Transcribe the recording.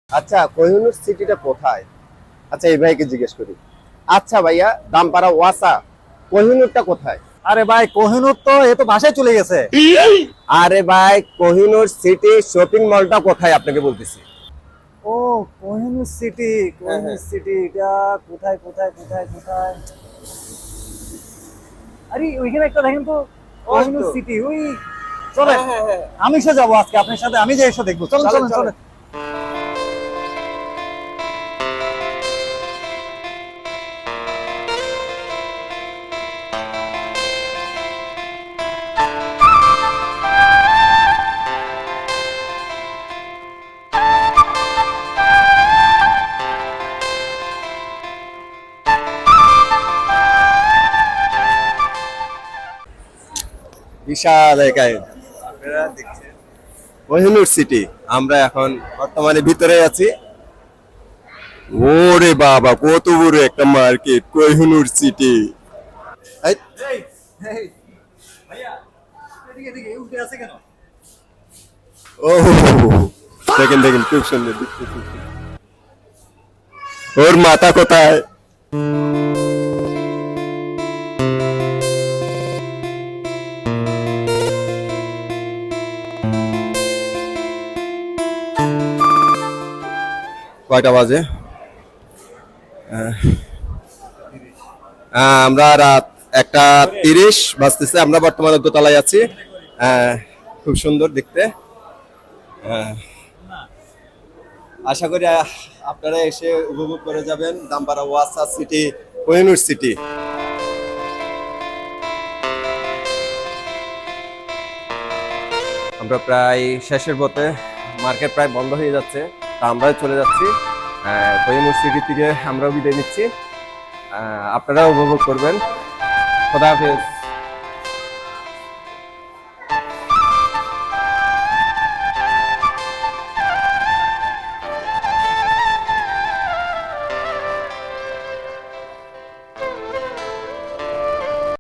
আচ্ছা, কোহিনূর সিটিটা কোথায়? আচ্ছা, এই ভাইকে জিজ্ঞেস করি। আচ্ছা ভাইয়া, দামপাড়া ওয়াসা কোহিনূরটা কোথায়? আরে ভাই, কোহিনূর তো এ তো বাসায় চলে গেছে। আরে ভাই, কোহিনূর সিটি শপিং মলটা কোথায় আপনাকে বলতেছি। ও, কোহিনূর সিটি, হ্যাঁ, কোহিনূর হ্যাঁ। সিটি এটা কোথায় কোথায় কোথায় কোথায়? আরে ওইখানে একটা দেখেন তো, ওই কোহিনূর তো। সিটি ওই। চলে, হ্যাঁ, হ্যাঁ, হ্যাঁ। আমি এসে যাবো আজকে আপনার সাথে, আমি যে এসে দেখবো। চলেন চলেন, চলেন চলেন। চলেন। বিশাল একাই আপনারা দেখছেন কোহিনূর সিটি। আমরা এখন বর্তমানে ভিতরে আছি। ওরে বাবা, কত বড় একটা মার্কেট কোহিনূর সিটি। এই, এই, এই, ভাইয়া, এদিকে এদিকে উঠে আছে কেন? ও দেখেন দেখেন, খুব সুন্দর দেখতে, খুব সুন্দর। ওর মাথা কোথায়? কয়টা বাজে? আমরা রাত 1:30 বাজতেছে। আমরা বর্তমানে দোতলায় আছি। খুব সুন্দর দেখতে। আহ, আশা করি আপনারা এসে উপভোগ করে যাবেন দামপাড়া ওয়াসা সিটি, কোহিনূর সিটি। আমরা প্রায় শেষের পথে, মার্কেট প্রায় বন্ধ হয়ে যাচ্ছে, তা আমরা চলে যাচ্ছি কোহিনূর সিটি থেকে। আমরাও বিদায় নিচ্ছি। আপনারাও উপভোগ করবেন। খোদা হাফেজ।